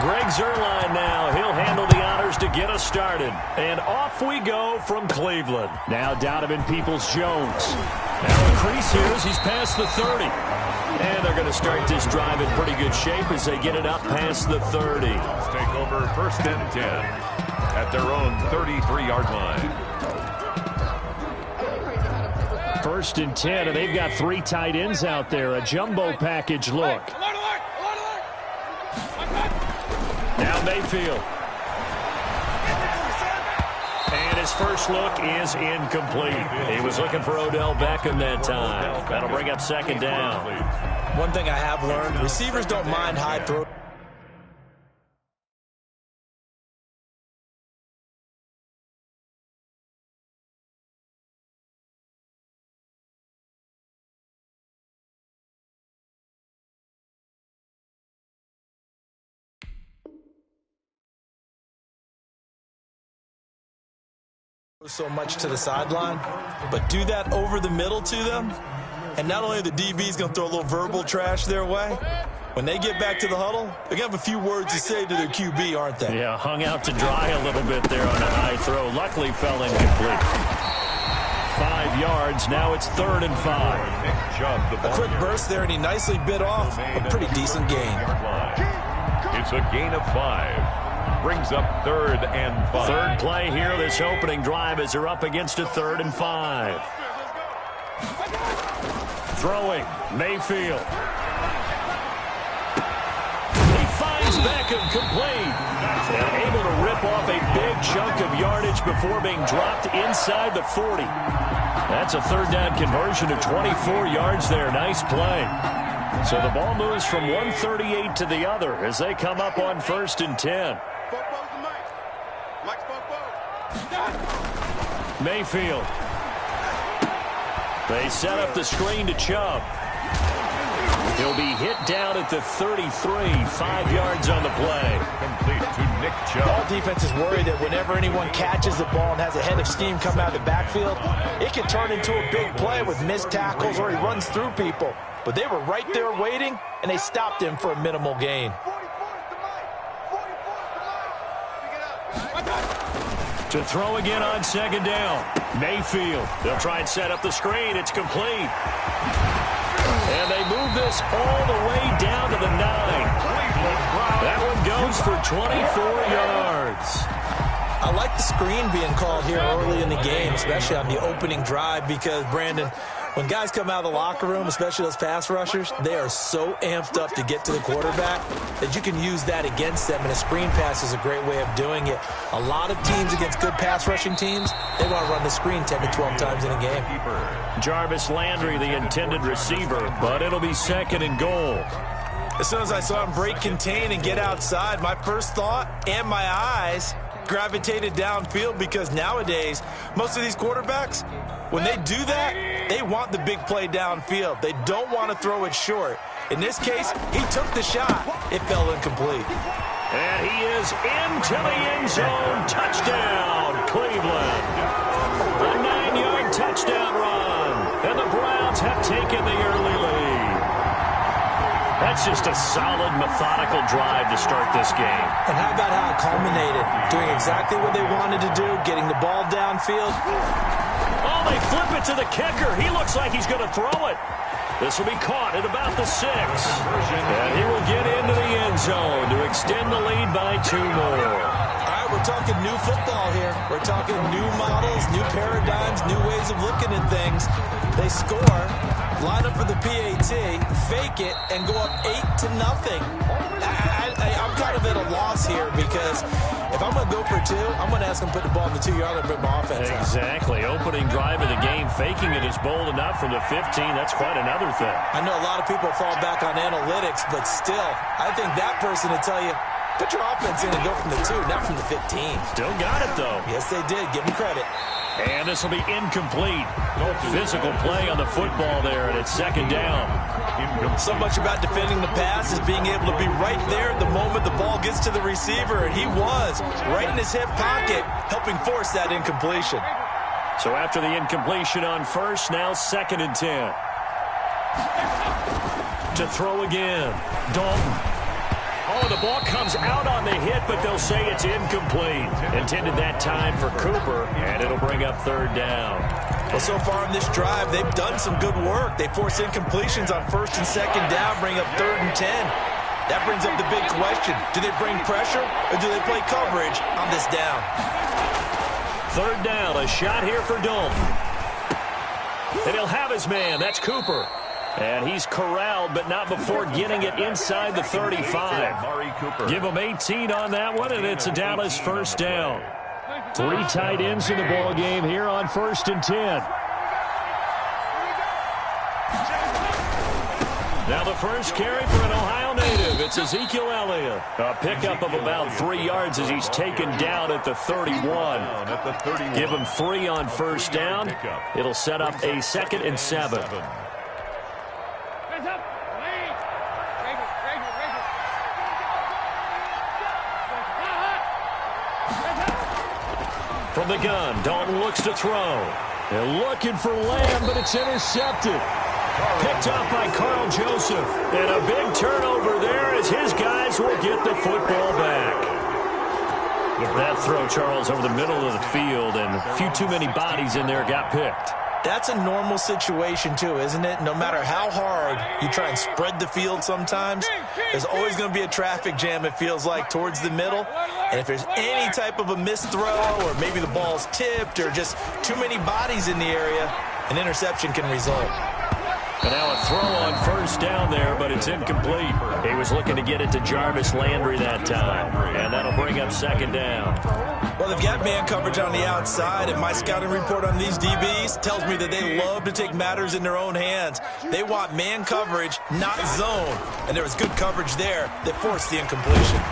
Greg Zuerlein now. He'll handle the honors to get us started. And off we go from Cleveland. Now Donovan Peoples-Jones. Now a crease here as he's past the 30. And they're going to start this drive in pretty good shape as they get it up past the 30. Let's take over 1st and 10 at their own 33-yard line. 1st and 10, and they've got 3 tight ends out there. A jumbo package look. Now Mayfield. And his first look is incomplete. He was looking for Odell Beckham that time. That'll bring up 2nd down. One thing I have learned, receivers don't mind high throw. So much to the sideline, but do that over the middle to them, and not only the DB's going to throw a little verbal trash their way, when they get back to the huddle, they're going to have a few words to say to their QB, aren't they? Yeah, hung out to dry a little bit there on a high throw. Luckily fell incomplete. 5 yards, now it's 3rd and 5. A quick burst there, and he nicely bit off a pretty decent gain. It's a gain of 5. Brings up 3rd and 5. Third play here, this opening drive as they're up against a 3rd and 5. Throwing, Mayfield. He finds Beckham complete. And able to rip off a big chunk of yardage before being dropped inside the 40. That's a 3rd down conversion of 24 yards there. Nice play. So the ball moves from 138 to the other as they come up on 1st and 10. Mayfield. They set up the screen to Chubb. He'll be hit down at the 33, 5 yards on the play. Complete to Nick Chubb. Ball defense is worried that whenever anyone catches the ball and has a head of steam come out of the backfield, it can turn into a big play with missed tackles or he runs through people. But they were right there waiting, and they stopped him for a minimal gain. To throw again on 2nd down. Mayfield. They'll try and set up the screen. It's complete. And they move this all the way down to the 9. That one goes for 24 yards. I like the screen being called here early in the game, especially on the opening drive, because, Brandon, when guys come out of the locker room, especially those pass rushers, they are so amped up to get to the quarterback that you can use that against them, and a screen pass is a great way of doing it. A lot of teams against good pass rushing teams, they want to run the screen 10 to 12 times in a game. Jarvis Landry, the intended receiver, but it'll be 2nd and goal. As soon as I saw him break contain and get outside, my first thought and my eyes gravitated downfield, because nowadays, most of these quarterbacks, when they do that, they want the big play downfield. They don't want to throw it short. In this case, he took the shot. It fell incomplete. And he is into the end zone. Touchdown, Cleveland. A 9-yard touchdown run. And the Browns have taken the early lead. That's just a solid, methodical drive to start this game. And how about how it culminated? Doing exactly what they wanted to do, getting the ball downfield. Oh, they flip it to the kicker. He looks like he's going to throw it. This will be caught at about the 6. And he will get into the end zone to extend the lead by 2 more. All right, we're talking new football here. We're talking new models, new paradigms, new ways of looking at things. They score, line up for the PAT, fake it, and go up 8-0. I'm kind of at a loss here, because if I'm going to go for 2, I'm going to ask them to put the ball in the 2-yard line and put my offense out. Exactly. Opening drive of the game, faking it is bold enough from the 15. That's quite another thing. I know a lot of people fall back on analytics, but still, I think that person would tell you, put your offense in and go from the 2, not from the 15. Still got it, though. Yes, they did. Give them credit. And this will be incomplete. No physical play on the football there, and it's 2nd down. So much about defending the pass is being able to be right there at the moment the ball gets to the receiver, and he was right in his hip pocket, helping force that incompletion. So after the incompletion on 1st, now 2nd and 10. To throw again, Dalton. Oh, the The ball comes out on the hit, but they'll say it's incomplete. Intended that time for Cooper, and it'll bring up third down. Well, so far in this drive, they've done some good work. They force incompletions on first and second down, bring up 3rd and 10. That brings up the big question. Do they bring pressure, or do they play coverage on this down? Third down, a shot here for Dalton. And he'll have his man. That's Cooper. And he's corralled, but not before getting it inside the 35. Give him 18 on that one, and it's a Dallas first down. 3 tight ends in the ball game here on 1st and 10. Now the first carry for an Ohio native. It's Ezekiel Elliott. A pickup of about 3 yards as he's taken down at the 31. Give him 3 on first down. It'll set up a 2nd and 7. From the gun, Dalton looks to throw. They're looking for Lamb, but it's intercepted. Picked up by Carl Joseph. And a big turnover there as his guys will get the football back. That throw, Charles, over the middle of the field, and a few too many bodies in there got picked. That's a normal situation, too, isn't it? No matter how hard you try and spread the field sometimes, there's always going to be a traffic jam, it feels like, towards the middle. And if there's any type of a missed throw, or maybe the ball's tipped, or just too many bodies in the area, an interception can result. And now a throw on first down there, but it's incomplete. He was looking to get it to Jarvis Landry that time, and that'll bring up 2nd down. Well, they've got man coverage on the outside, and my scouting report on these DBs tells me that they love to take matters in their own hands. They want man coverage, not zone, and there was good coverage there that forced the incompletion.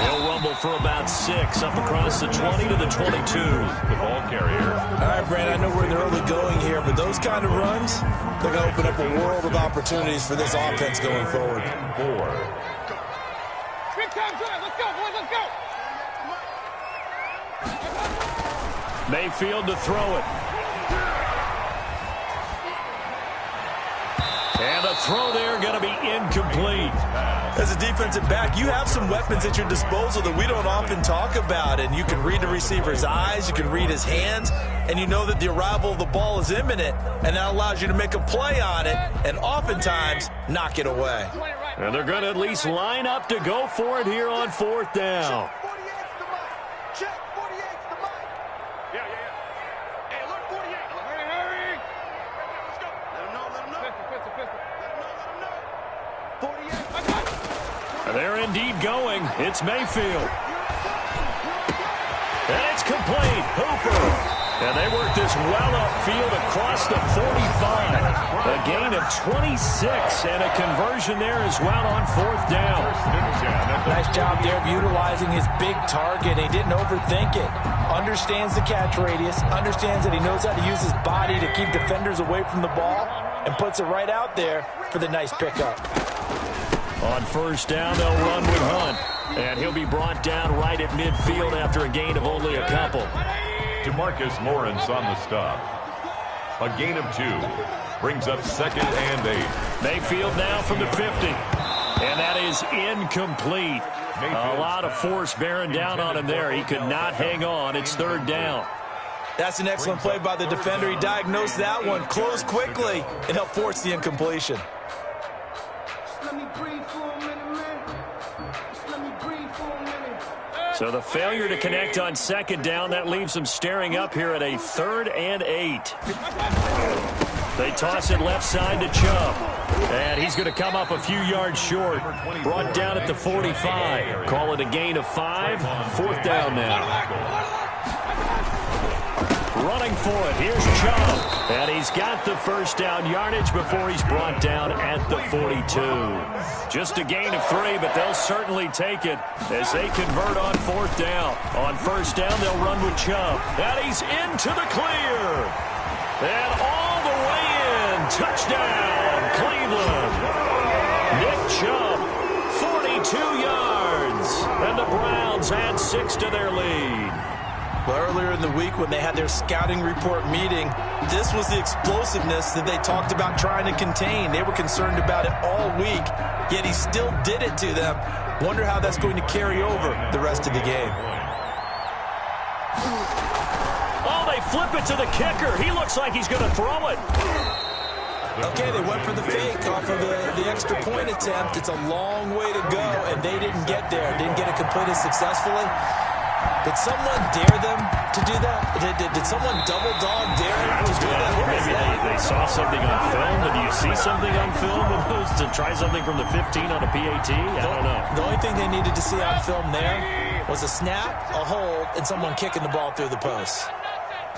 He'll rumble for about 6 up across the 20 to the 22. The ball carrier. All right, Brandon, I know we're in the early going here, but those kind of runs, they're going to open up a world of opportunities for this offense going forward. 4. Big time drive. Let's go, boys. Let's go. Mayfield to throw it. And the throw there going to be incomplete. As a defensive back, you have some weapons at your disposal that we don't often talk about, and you can read the receiver's eyes, you can read his hands, and you know that the arrival of the ball is imminent, and that allows you to make a play on it and oftentimes knock it away. And they're going to at least line up to go for it here on 4th down. They're indeed going. It's Mayfield. And it's complete. Hooper. And they work this well upfield across the 45. A gain of 26 and a conversion there as well on 4th down. Nice job there of utilizing his big target. He didn't overthink it. Understands the catch radius. Understands that he knows how to use his body to keep defenders away from the ball. And puts it right out there for the nice pickup. On first down, they'll run with Hunt. And he'll be brought down right at midfield after a gain of only a couple. DeMarcus Lawrence on the stop. A gain of 2. Brings up 2nd and 8. Mayfield now from the 50. And that is incomplete. A lot of force bearing down on him there. He could not hang on. It's 3rd down. That's an excellent play by the defender. He diagnosed that one, closed quickly, and helped force the incompletion. So the failure to connect on 2nd down, that leaves them staring up here at a 3rd and 8. They toss it left side to Chubb. And he's going to come up a few yards short. Brought down at the 45. Call it a gain of 5. 4th down now. Running for it. Here's Chubb. And he's got the first down yardage before he's brought down at the 42. Just a gain of 3, but they'll certainly take it as they convert on 4th down. On first down, they'll run with Chubb. And he's into the clear. And all the way in. Touchdown, Cleveland. Nick Chubb, 42 yards. And the Browns add 6 to their lead. Well, earlier in the week when they had their scouting report meeting, this was the explosiveness that they talked about trying to contain. They were concerned about it all week, yet he still did it to them. Wonder how that's going to carry over the rest of the game. Oh, they flip it to the kicker. He looks like he's going to throw it. Okay, they went for the fake off of the extra point attempt. It's a long way to go, and they didn't get there. Didn't get it completed successfully. Did someone dare them to do that? Did someone double dog dare them to do that? What was that? They saw something on film. Did you see something on film to try something from the 15 on a PAT? I don't know. The only thing they needed to see on film there was a snap, a hold, and someone kicking the ball through the post.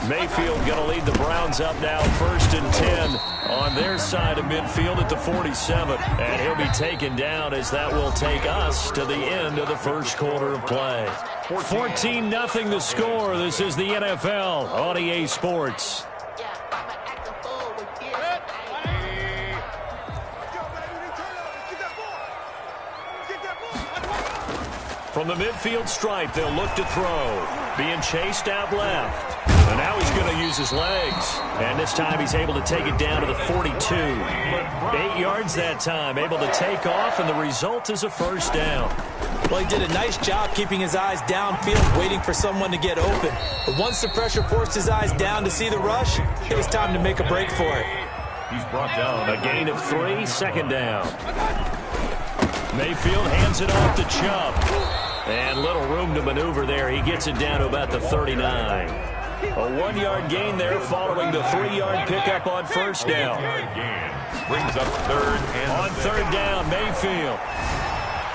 Mayfield going to lead the Browns up now 1st and 10 on their side of midfield at the 47. And he'll be taken down as that will take us to the end of the first quarter of play. 14-0 the score. This is the NFL on EA Sports. From the midfield stripe, they'll look to throw. Being chased out left. And now he's going to use his legs. And this time he's able to take it down to the 42. 8 yards that time. Able to take off, and the result is a first down. Well, he did a nice job keeping his eyes downfield, waiting for someone to get open. But once the pressure forced his eyes down to see the rush, it was time to make a break for it. He's brought down. A gain of 3, second down. Mayfield hands it off to Chubb. And little room to maneuver there. He gets it down to about the 39. A 1-yard gain there following the 3-yard pickup on first down. Brings up third and on third down, Mayfield.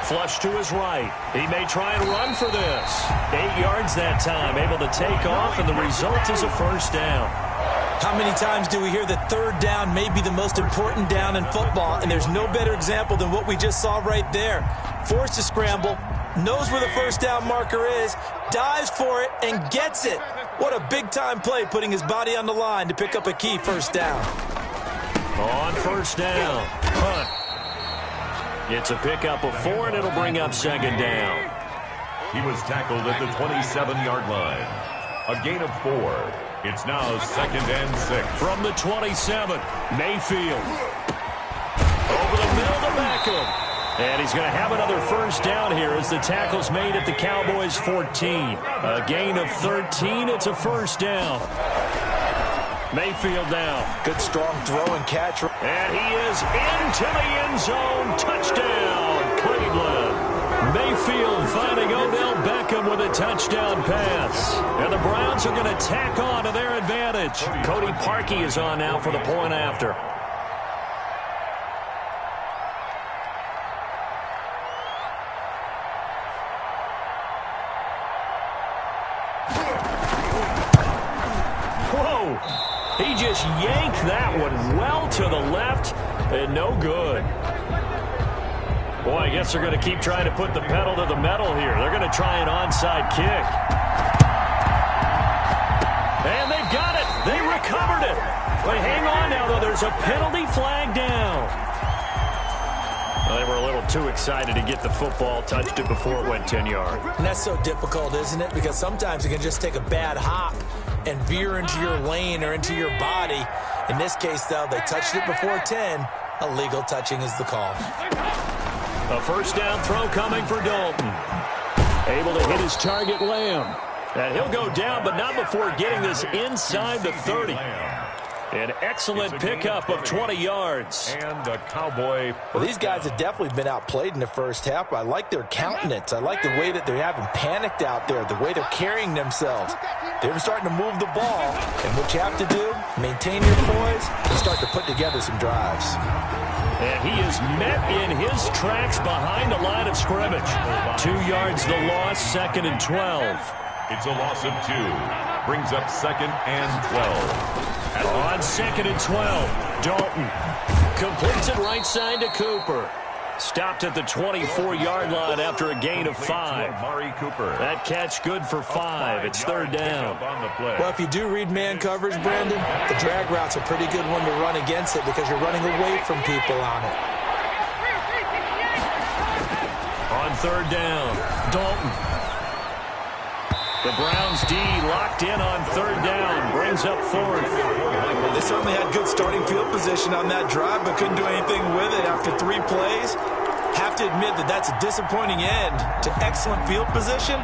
Flush to his right. He may try and run for this. 8 yards that time. Able to take off, and the result is a first down. How many times do we hear that third down may be the most important down in football, and there's no better example than what we just saw right there. Forced to scramble, knows where the first down marker is, dives for it, and gets it. What a big-time play, putting his body on the line to pick up a key first down. On first down, punt. It's a pickup of 4, and it'll bring up second down. He was tackled at the 27-yard line. A gain of 4. It's now 2nd and 6. From the 27, Mayfield. Over the middle to Beckham. And he's going to have another first down here as the tackle's made at the Cowboys' 14. A gain of 13. It's a first down. Mayfield now. Good strong throw and catch. And he is into the end zone. Touchdown, Cleveland. Mayfield finding Odell Beckham with a touchdown pass. And the Browns are going to tack on to their advantage. Cody Parkey is on now for the point after. He just yanked that one well to the left, and no good. Boy, I guess they're going to keep trying to put the pedal to the metal here. They're going to try an onside kick. And they've got it. They recovered it. But hang on now, though. There's a penalty flag down. Well, they were a little too excited to get the football, touched it before it went 10 yards. And that's so difficult, isn't it? Because sometimes it can just take a bad hop and veer into your lane or into your body. In this case, though, they touched it before 10. Illegal touching is the call. A first down throw coming for Dalton. Able to hit his target, Lamb. And he'll go down, but not before getting this inside the 30. An excellent pickup of 20 yards. And a Cowboy. Well, these guys have definitely been outplayed in the first half. I like their countenance. I like the way that they haven't panicked out there, the way they're carrying themselves. They're starting to move the ball. And what you have to do, maintain your poise and start to put together some drives. And he is met in his tracks behind the line of scrimmage. 2 yards the loss, 2nd and 12. It's a loss of 2. Brings up 2nd and 12. On 2nd and 12, Dalton completes it right side to Cooper. Stopped at the 24-yard line after a gain of 5. That catch good for 5. It's 3rd down. Well, if you do read man coverage, Brandon, the drag route's a pretty good one to run against it because you're running away from people on it. On 3rd down, Dalton. The Browns D locked in on third down. Brings up fourth. They certainly had good starting field position on that drive, but couldn't do anything with it after 3 plays. Have to admit that that's a disappointing end to excellent field position.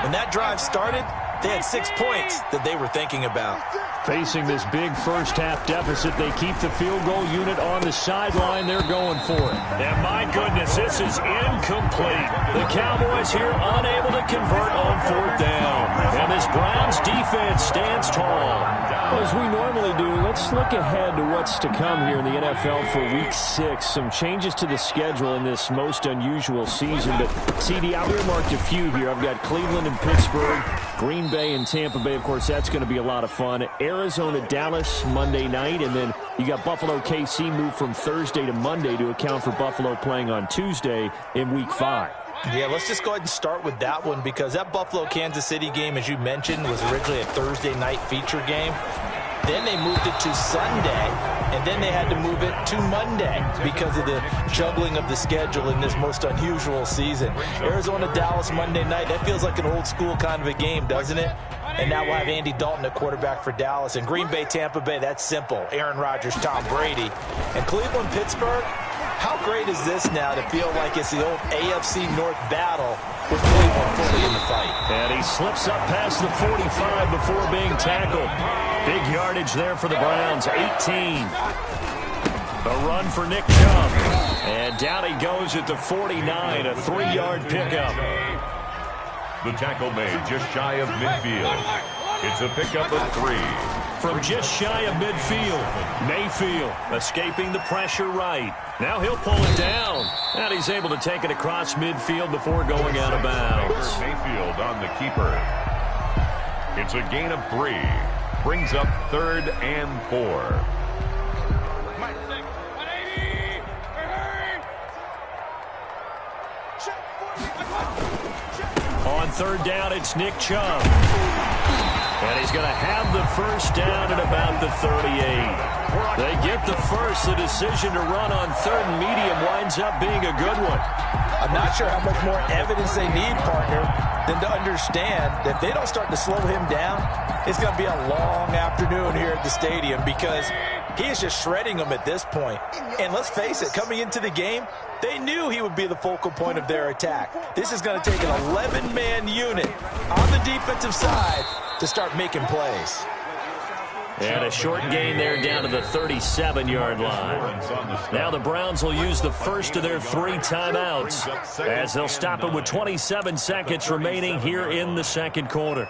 When that drive started, they had 6 points that they were thinking about. Facing this big first-half deficit, they keep the field goal unit on the sideline. They're going for it. And my goodness, this is incomplete. The Cowboys here unable to convert on fourth down. And this Browns defense stands tall. Well, as we normally do, let's look ahead to what's to come here in the NFL for Week 6. Some changes to the schedule in this most unusual season. But, CD, I've earmarked a few here. I've got Cleveland and Pittsburgh, Green Bay and Tampa Bay. Of course, that's going to be a lot of fun. Arizona, Dallas, Monday night. And then you got Buffalo, KC moved from Thursday to Monday to account for Buffalo playing on Tuesday in Week 5. Yeah, let's just go ahead and start with that one because that Buffalo-Kansas City game, as you mentioned, was originally a Thursday night feature game. Then they moved it to Sunday, and then they had to move it to Monday because of the juggling of the schedule in this most unusual season. Arizona-Dallas Monday night, that feels like an old-school kind of a game, doesn't it? And now we'll have Andy Dalton at quarterback for Dallas. And Green Bay, Tampa Bay, that's simple. Aaron Rodgers, Tom Brady. And Cleveland, Pittsburgh, how great is this now to feel like it's the old AFC North battle with Cleveland fully in the fight? And he slips up past the 45 before being tackled. Big yardage there for the Browns, 18. A run for Nick Chubb. And down he goes at the 49, a 3-yard pickup. The tackle made just shy of midfield. It's a pickup of 3. From just shy of midfield, Mayfield escaping the pressure right. Now he'll pull it down. And he's able to take it across midfield before going out of bounds. Mayfield on the keeper. It's a gain of 3. Brings up 3rd and 4. On third down, it's Nick Chubb. And he's going to have the first down at about the 38. They get the first. The decision to run on third and medium winds up being a good one. I'm not sure how much more evidence they need, partner, than to understand that if they don't start to slow him down, it's going to be a long afternoon here at the stadium because he is just shredding them at this point. And let's face it, coming into the game, they knew he would be the focal point of their attack. This is going to take an 11-man unit on the defensive side to start making plays. And a short gain there down to the 37-yard line. Now the Browns will use the first of their 3 timeouts as they'll stop it with 27 seconds remaining here in the second quarter.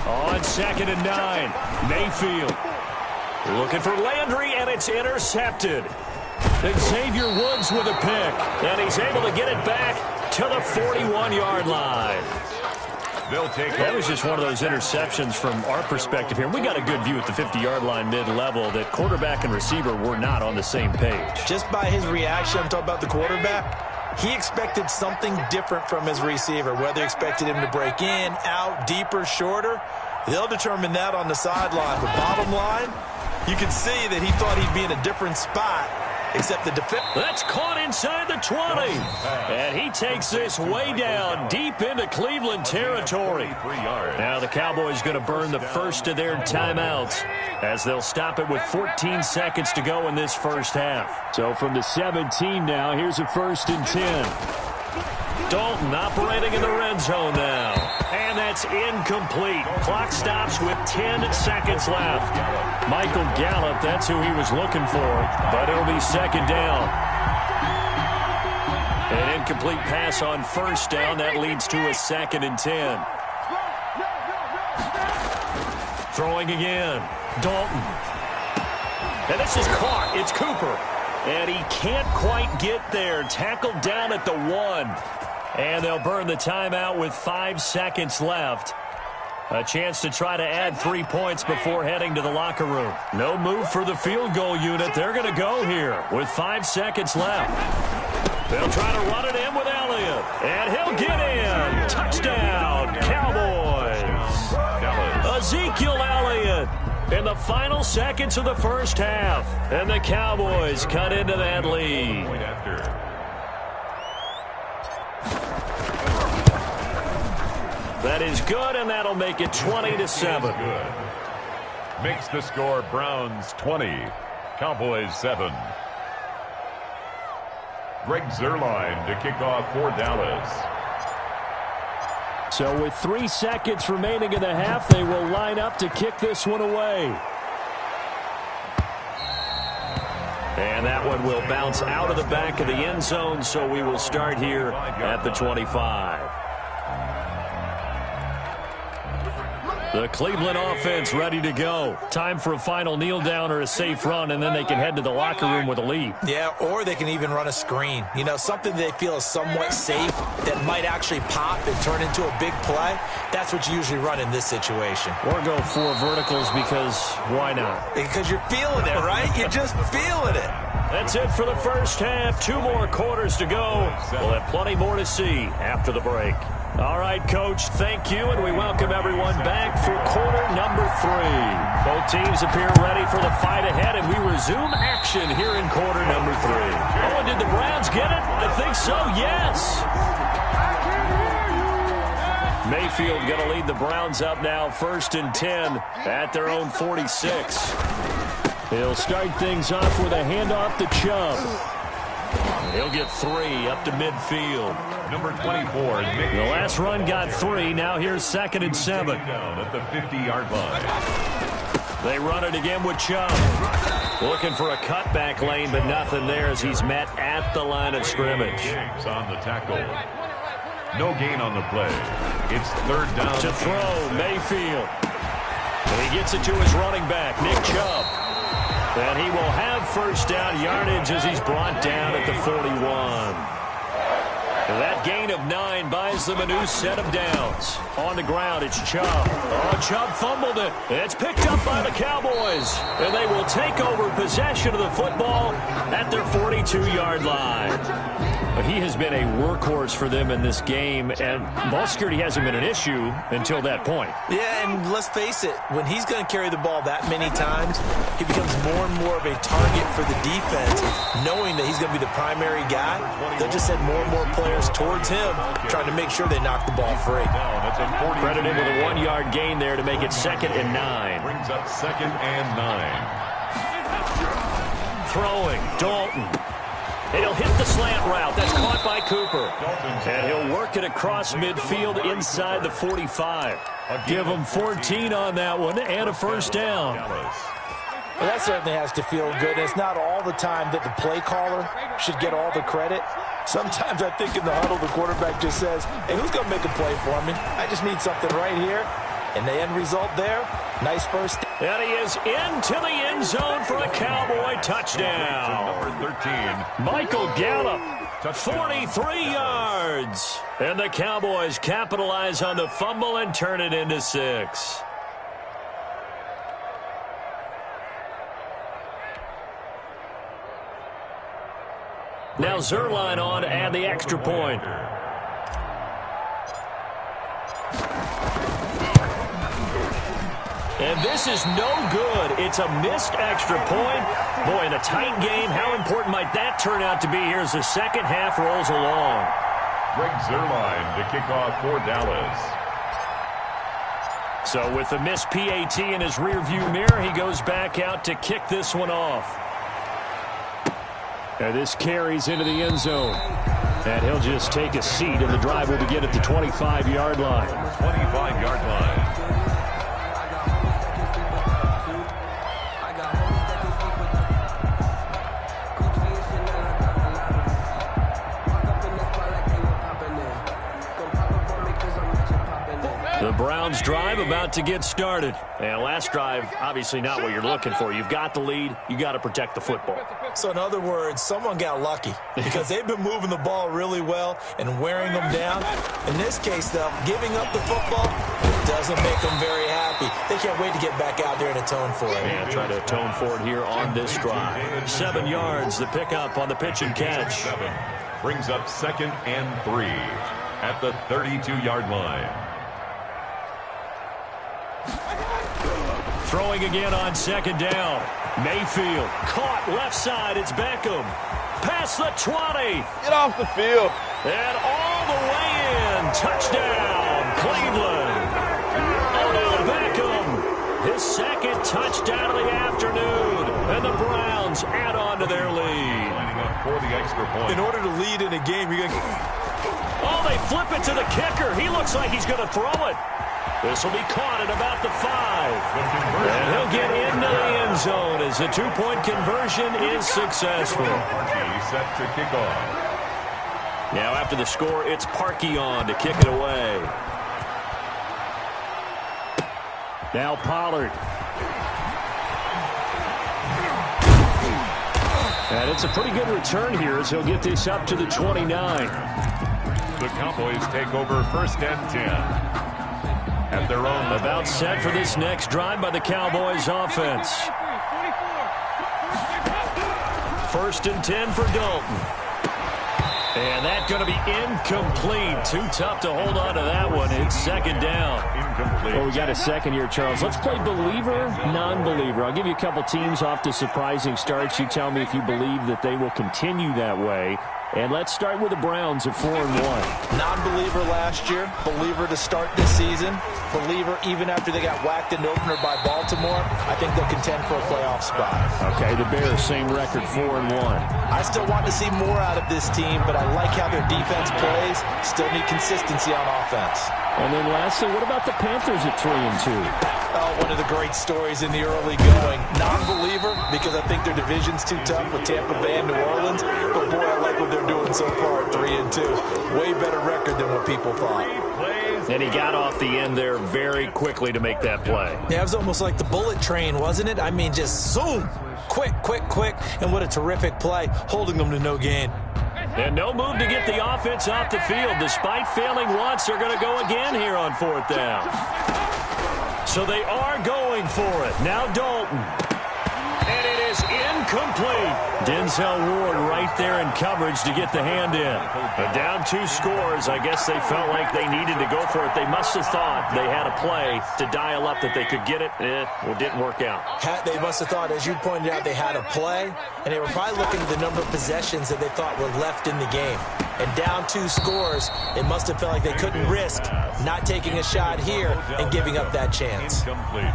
On 2nd and 9, Mayfield looking for Landry, and it's intercepted. Xavier Woods with a pick, and he's able to get it back to the 41-yard line. That was just one of those interceptions from our perspective here. We got a good view at the 50-yard line mid-level that quarterback and receiver were not on the same page. Just by his reaction, I'm talking about the quarterback, he expected something different from his receiver, whether he expected him to break in, out, deeper, shorter. They'll determine that on the sideline. But bottom line, you can see that he thought he'd be in a different spot, except the defense. That's caught inside the 20. And he takes this way down, deep into Cleveland territory. Now the Cowboys going to burn the first of their timeouts as they'll stop it with 14 seconds to go in this first half. So from the 17 now, here's a 1st and 10. Dalton operating in the red zone now. And that's incomplete. Clock stops with 10 seconds left. Michael Gallup, that's who he was looking for. But it'll be 2nd down. An incomplete pass on 1st down. That leads to a 2nd and 10. Throwing again. Dalton. And this is caught. It's Cooper. And he can't quite get there. Tackled down at the 1. And they'll burn the timeout with 5 seconds left. A chance to try to add 3 points before heading to the locker room. No move for the field goal unit. They're going to go here with 5 seconds left. They'll try to run it in with Elliott. And he'll get in. Touchdown, Cowboys. Ezekiel Elliott in the final seconds of the first half. And the Cowboys cut into that lead. Point after. That is good, and that'll make it 20-7. Good. Makes the score Browns 20, Cowboys 7. Greg Zuerlein to kick off for Dallas. So with 3 seconds remaining in the half, they will line up to kick this one away. And that one will bounce out of the back of the end zone, so we will start here at the 25. The Cleveland offense ready to go. Time for a final kneel down or a safe run, and then they can head to the locker room with a lead. Yeah, or they can even run a screen. You know, something they feel is somewhat safe that might actually pop and turn into a big play. That's what you usually run in this situation. Or go 4 verticals because why not? Because you're feeling it, right? You're just feeling it. That's it for the first half. 2 more quarters to go. We'll have plenty more to see after the break. All right, Coach, thank you, and we welcome everyone back for quarter number 3. Both teams appear ready for the fight ahead, and we resume action here in quarter number 3. Oh, and did the Browns get it? I think so, yes. Mayfield going to lead the Browns up now, 1st and 10 at their own 46. He'll start things off with a handoff to Chubb. He'll get 3 up to midfield. Number 24. The last run got 3. Now here's 2nd and 7. Down at the 50-yard line. They run it again with Chubb. Looking for a cutback lane, but nothing there as he's met at the line of scrimmage. James on the tackle. No gain on the play. It's 3rd down. To throw, Mayfield. And he gets it to his running back, Nick Chubb. And he will have 1st down yardage as he's brought down at the 41. That gain of 9 buys them a new set of downs. On the ground, it's Chubb. Oh, Chubb fumbled it. It's picked up by the Cowboys. And they will take over possession of the football at their 42-yard line. He has been a workhorse for them in this game, and ball security hasn't been an issue until that point. Yeah, and let's face it, when he's going to carry the ball that many times, he becomes more and more of a target for the defense, knowing that he's going to be the primary guy. They'll just send more and more players towards him, trying to make sure they knock the ball free. Credited with a 1-yard gain there to make it 2nd and 9. Brings up 2nd and 9. Throwing, Dalton. And he'll hit the slant route. That's caught by Cooper. And he'll work it across midfield inside the 45. Give him 14 on that one and a 1st down. Well, that certainly has to feel good. It's not all the time that the play caller should get all the credit. Sometimes I think in the huddle, the quarterback just says, hey, who's going to make a play for me? I just need something right here. And the end result there, nice first. And he is into the end zone for a Cowboy touchdown. Number 13. Michael Gallup, 43 yards. And the Cowboys capitalize on the fumble and turn it into 6. Now Zuerlein on to add the extra point. And this is no good. It's a missed extra point. Boy, in a tight game, how important might that turn out to be here as the second half rolls along? Greg Zuerlein to kick off for Dallas. So with the missed PAT in his rearview mirror, he goes back out to kick this one off. And this carries into the end zone. And he'll just take a seat, and the drive will begin at the 25-yard line. 25-yard line. The Browns drive about to get started. And last drive, obviously not what you're looking for. You've got the lead. You got to protect the football. So in other words, someone got lucky because they've been moving the ball really well and wearing them down. In this case, though, giving up the football doesn't make them very happy. They can't wait to get back out there and atone for it. And try to atone for it here on this drive. 7 yards, the pickup on the pitch and catch. 7 brings up 2nd and 3 at the 32-yard line. Throwing again on second down. Mayfield caught left side. It's Beckham. Past the 20. Get off the field. And all the way in. Touchdown, Cleveland. Odell Beckham. His second touchdown of the afternoon. And the Browns add on to their lead. Lining up for the extra point. In order to lead in a game, you're going to... Oh, they flip it to the kicker. He looks like he's going to throw it. This will be caught at about the 5. And he'll get into the end zone as the two-point conversion is successful. Parkey set to kick off. Now after the score, it's Parkey on to kick it away. Now Pollard. And it's a pretty good return here as he'll get this up to the 29. The Cowboys take over first and 10. At their own. About set for this next drive by the Cowboys offense. 1st and 10 for Dalton. And that's going to be incomplete. Too tough to hold on to that one. It's second down. Incomplete. Well, we got a second here, Charles. Let's play believer, non-believer. I'll give you a couple teams off to surprising starts. You tell me if you believe that they will continue that way. And let's start with the Browns at 4-1. Non-believer last year, believer to start this season, believer even after they got whacked in the opener by Baltimore. I think they'll contend for a playoff spot. Okay, the Bears, same record, 4-1. I still want to see more out of this team, but I like how their defense plays. Still need consistency on offense. And then lastly, what about the Panthers at 3-2? Oh, one of the great stories in the early going. Non-believer because I think their division's too tough with Tampa Bay and New Orleans. But boy, I like what they're doing so far at 3-2. Way better record than what people thought. And he got off the end there very quickly to make that play. Yeah, it was almost like the bullet train, wasn't it? I mean, just zoom. Quick, quick, quick. And what a terrific play, holding them to no gain. And no move to get the offense off the field. Despite failing once, they're going to go again here on 4th down. So they are going for it. Now Dalton. And it is incomplete. Denzel Ward right there in coverage to get the hand in. But down 2 scores, I guess they felt like they needed to go for it. They must have thought they had a play to dial up that they could get it. Well, it didn't work out. They must have thought, as you pointed out, they had a play, and they were probably looking at the number of possessions that they thought were left in the game. And down 2 scores, it must have felt like they couldn't risk not taking a shot here and giving up that chance.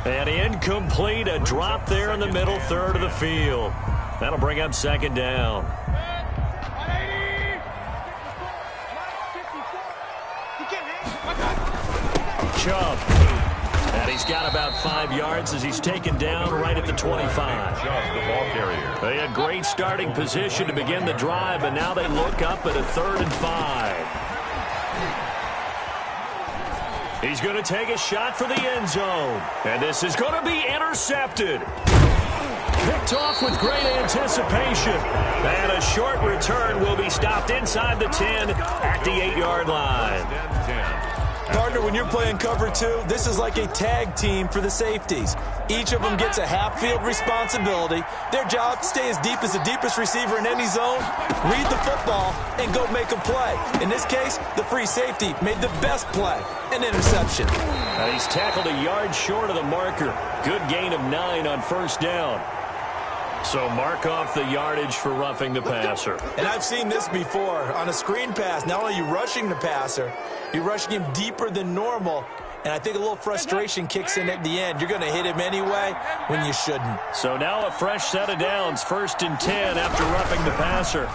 And incomplete, a drop there in the middle third of the field. That'll bring up second down. Chubb. And he's got about 5 yards as he's taken down right at the 25. Chubb, the ball carrier. They had great starting position to begin the drive, but now they look up at a 3rd and 5. He's going to take a shot for the end zone. And this is going to be intercepted. Picked off with great anticipation. And a short return will be stopped inside the 10 at the 8-yard line. Partner, when you're playing cover 2, this is like a tag team for the safeties. Each of them gets a half-field responsibility. Their job, stay as deep as the deepest receiver in any zone, read the football, and go make a play. In this case, the free safety made the best play, an interception. And he's tackled a yard short of the marker. Good gain of 9 on 1st down. So mark off the yardage for roughing the passer. And I've seen this before. On a screen pass, not only are you rushing the passer, you're rushing him deeper than normal. And I think a little frustration kicks in at the end. You're going to hit him anyway when you shouldn't. So now a fresh set of downs, 1st and 10 after roughing the passer.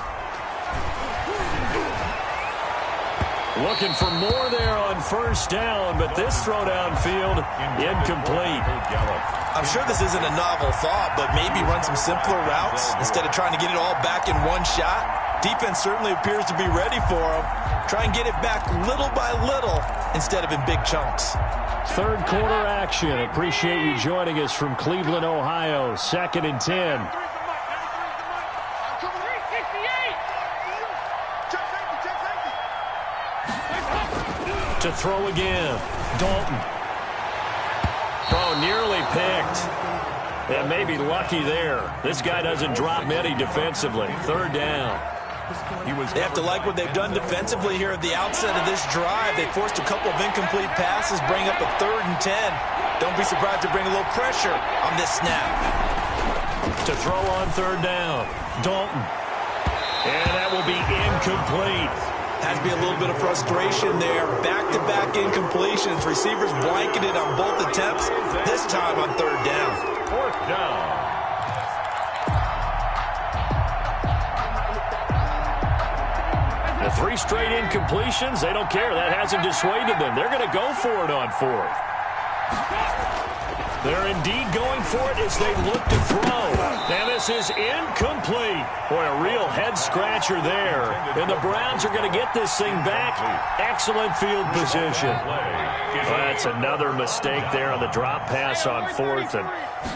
Looking for more there on 1st down, but this throw downfield incomplete. I'm sure this isn't a novel thought, but maybe run some simpler routes instead of trying to get it all back in one shot. Defense certainly appears to be ready for them. Try and get it back little by little instead of in big chunks. 3rd quarter action. Appreciate you joining us from Cleveland, Ohio. 2nd and 10. To throw again. Dalton. Oh, nearly picked. And maybe lucky there. This guy doesn't drop many defensively. 3rd down. They have to like what they've done defensively here at the outset of this drive. They forced a couple of incomplete passes, bring up a 3rd and 10. Don't be surprised to bring a little pressure on this snap. To throw on third down, Dalton. And that will be incomplete. Has to be a little bit of frustration there. Back-to-back incompletions. Receivers blanketed on both attempts, this time on third down. Fourth down. The 3 straight incompletions, they don't care. That hasn't dissuaded them. They're going to go for it on fourth. They're indeed going for it as they look to throw. And this is incomplete. Boy, a real head-scratcher there. And the Browns are going to get this thing back. Excellent field position. That's another mistake there on the drop pass on fourth. And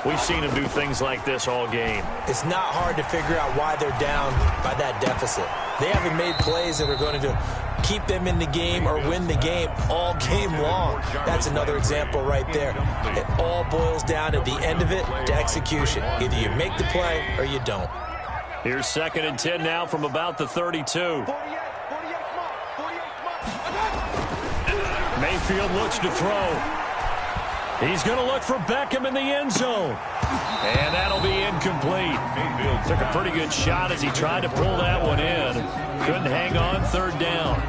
we've seen them do things like this all game. It's not hard to figure out why they're down by that deficit. They haven't made plays that are going to keep them in the game or win the game all game long. That's another example right there. It all boils down at the end of it to execution. Either you make the play or you don't. Here's 2nd and 10 now from about the 32. Mayfield looks to throw. He's going to look for Beckham in the end zone. And that'll be incomplete. Mayfield took a pretty good shot as he tried to pull that one in. Couldn't hang on third down.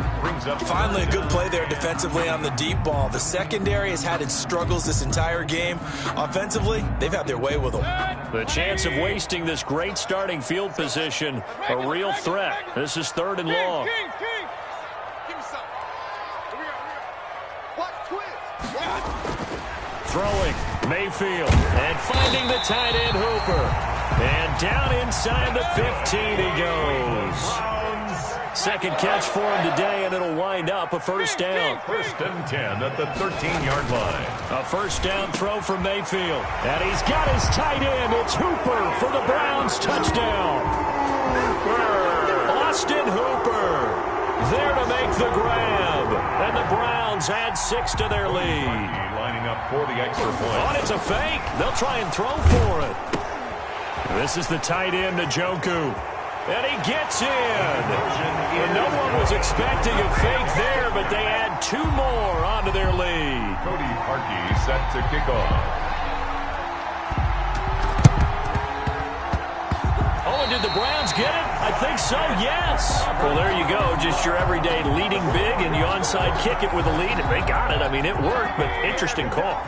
Finally a good play there defensively on the deep ball. The secondary has had its struggles this entire game. Offensively, they've had their way with them. The chance of wasting this great starting field position, a real threat. This is 3rd and long. Give me some. Here we go. Watch twist. Throwing, Mayfield, and finding the tight end Hooper. And down inside the 15 he goes. 2nd catch for him today, and it'll wind up a first down. 1st and 10 at the 13-yard line. A first down throw for Mayfield. And he's got his tight end. It's Hooper for the Browns touchdown. Austin Hooper there to make the grab. And the Browns add 6 to their lead. Lining up for the extra point. Oh, it's a fake. They'll try and throw for it. This is the tight end, Njoku. And he gets in. And no one was expecting a fake there, but they add 2 more onto their lead. Cody Parkey set to kick off. Oh, and did the Browns get it? I think so, yes. Well, there you go. Just your everyday leading big, and you onside kick it with a lead. And they got it. I mean, it worked, but interesting call.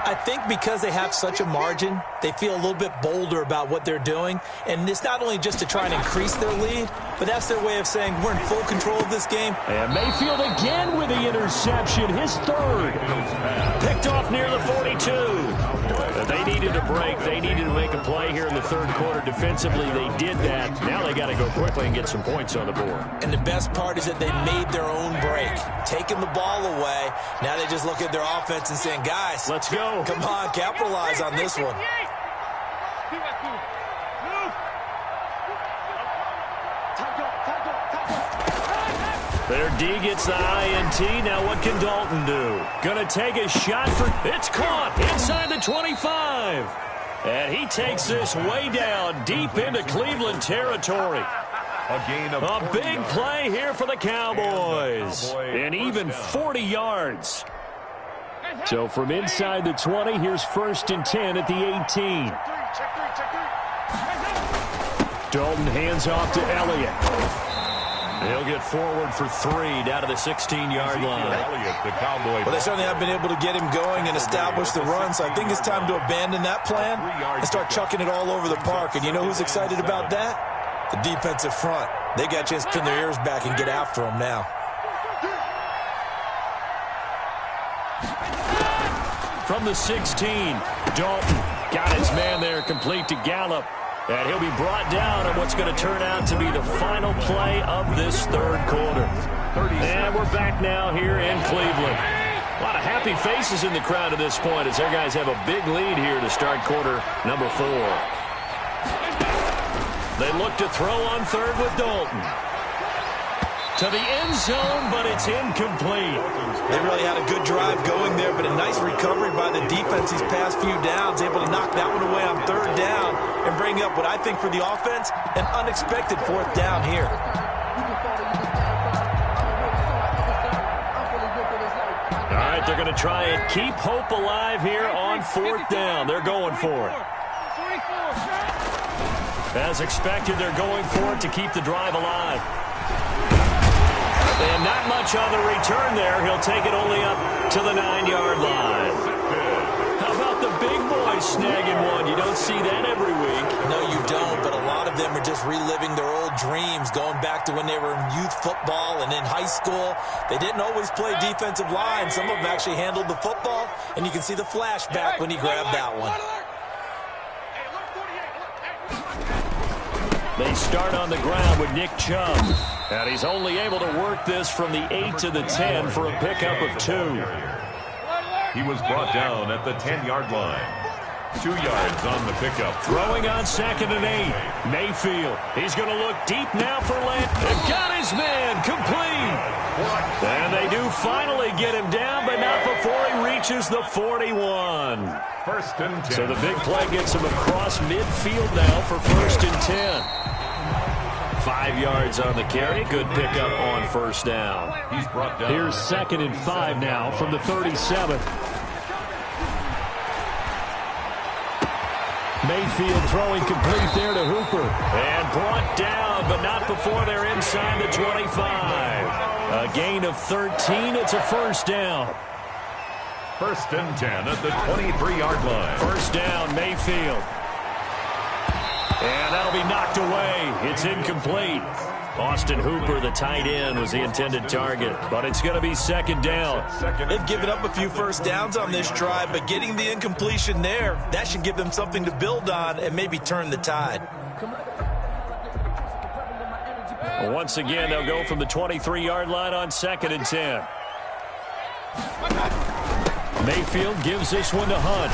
I think because they have such a margin, they feel a little bit bolder about what they're doing. And it's not only just to try and increase their lead, but that's their way of saying we're in full control of this game. And Mayfield again with the interception, his 3rd. Picked off near the 42. They needed a break. They needed to make a play here in the 3rd quarter. Defensively, they did that. Now they got to go quickly and get some points on the board. And the best part is that they made their own break. Taking the ball away. Now they just look at their offense and saying, guys, let's go. Come on, capitalize on this one. Their D gets the INT. Now what can Dalton do? Gonna take a shot for... It's caught inside the 25. And he takes this way down deep into Cleveland territory. A big play here for the Cowboys. And even 40 yards. So from inside the 20, here's 1st and 10 at the 18. Dalton hands off to Elliott. He'll get forward for 3 down to the 16-yard line. Well, they certainly have been able to get him going and establish the run, so I think it's time to abandon that plan and start chucking it all over the park. And you know who's excited about that? The defensive front. They got a chance to pin their ears back and get after him now. From the 16, Dalton got his man there complete to Gallup. And he'll be brought down on what's going to turn out to be the final play of this 3rd quarter. And we're back now here in Cleveland. A lot of happy faces in the crowd at this point as their guys have a big lead here to start quarter number 4. They look to throw on 3rd with Dalton. To the end zone, but it's incomplete. They really had a good drive going there, but a nice recovery by the defense these past few downs, able to knock that one away on 3rd down and bring up what I think for the offense, an unexpected 4th down here. All right, they're going to try and keep hope alive here on 4th down. They're going for it. As expected, they're going for it to keep the drive alive. And not much on the return there. He'll take it only up to the 9-yard line. How about the big boys snagging one? You don't see that every week. No, you don't, but a lot of them are just reliving their old dreams, going back to when they were in youth football and in high school. They didn't always play defensive line. Some of them actually handled the football, and you can see the flashback when he grabbed that one. They start on the ground with Nick Chubb. And he's only able to work this from the 8 to the 10 for a pickup of 2. He was brought down at the 10-yard line. 2 yards on the pickup. Throwing on 2nd and 8. Mayfield. He's going to look deep now for Land. They've got his man complete. And they do finally get him down, but not before he reaches the 41. 1st and 10. So the big play gets him across midfield now for 1st and 10. 5 yards on the carry. Good pickup on 1st down. He's brought down. Here's 2nd and 5 now from the 37. Mayfield throwing complete there to Hooper. And brought down, but not before they're inside the 25. A gain of 13. It's a 1st down. 1st and 10 at the 23-yard line. 1st down, Mayfield. And that'll be knocked away. It's incomplete. Austin Hooper, the tight end, was the intended target. But it's going to be 2nd down. They've given up a few 1st downs on this drive, but getting the incompletion there, that should give them something to build on and maybe turn the tide. Once again, they'll go from the 23-yard line on 2nd and 10. Mayfield gives this one to Hunt.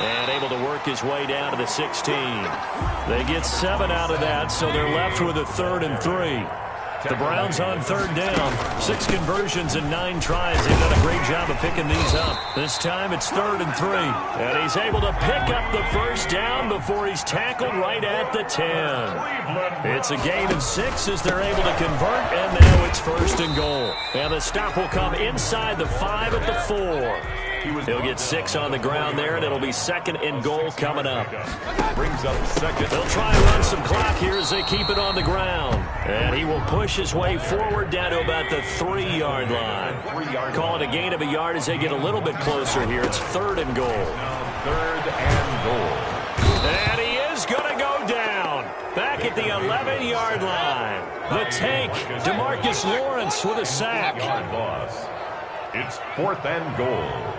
And able to work his way down to the 16. They get 7 out of that, so they're left with a 3rd and 3. The Browns on 3rd down. 6 conversions and 9 tries. They've done a great job of picking these up. This time it's 3rd and 3. And he's able to pick up the 1st down before he's tackled right at the 10. It's a gain of 6 as they're able to convert, and now it's 1st and goal. And the stop will come inside the 5 at the 4. He'll get 6 on the ground there, and it'll be 2nd and goal coming up. Brings up 2nd. They'll try and run some clock here as they keep it on the ground. And he will push his way forward down to about the 3-yard line. Call it a gain of a yard as they get a little bit closer here. It's 3rd and goal. 3rd and goal. And he is going to go down. Back at the 11-yard line. The tank, DeMarcus Lawrence with a sack. Loss. It's 4th and goal.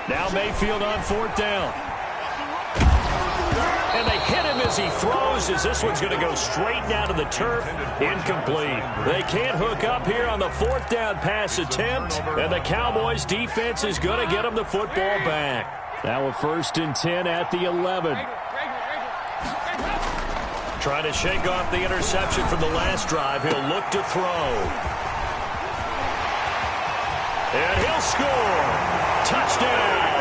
Now Mayfield on 4th down. And they hit him as he throws, as this one's going to go straight down to the turf. Incomplete. They can't hook up here on the 4th down pass attempt, and the Cowboys defense is going to get them the football back. Now a 1st and 10 at the 11. Trying to shake off the interception from the last drive. He'll look to throw. And he'll score. Touchdown.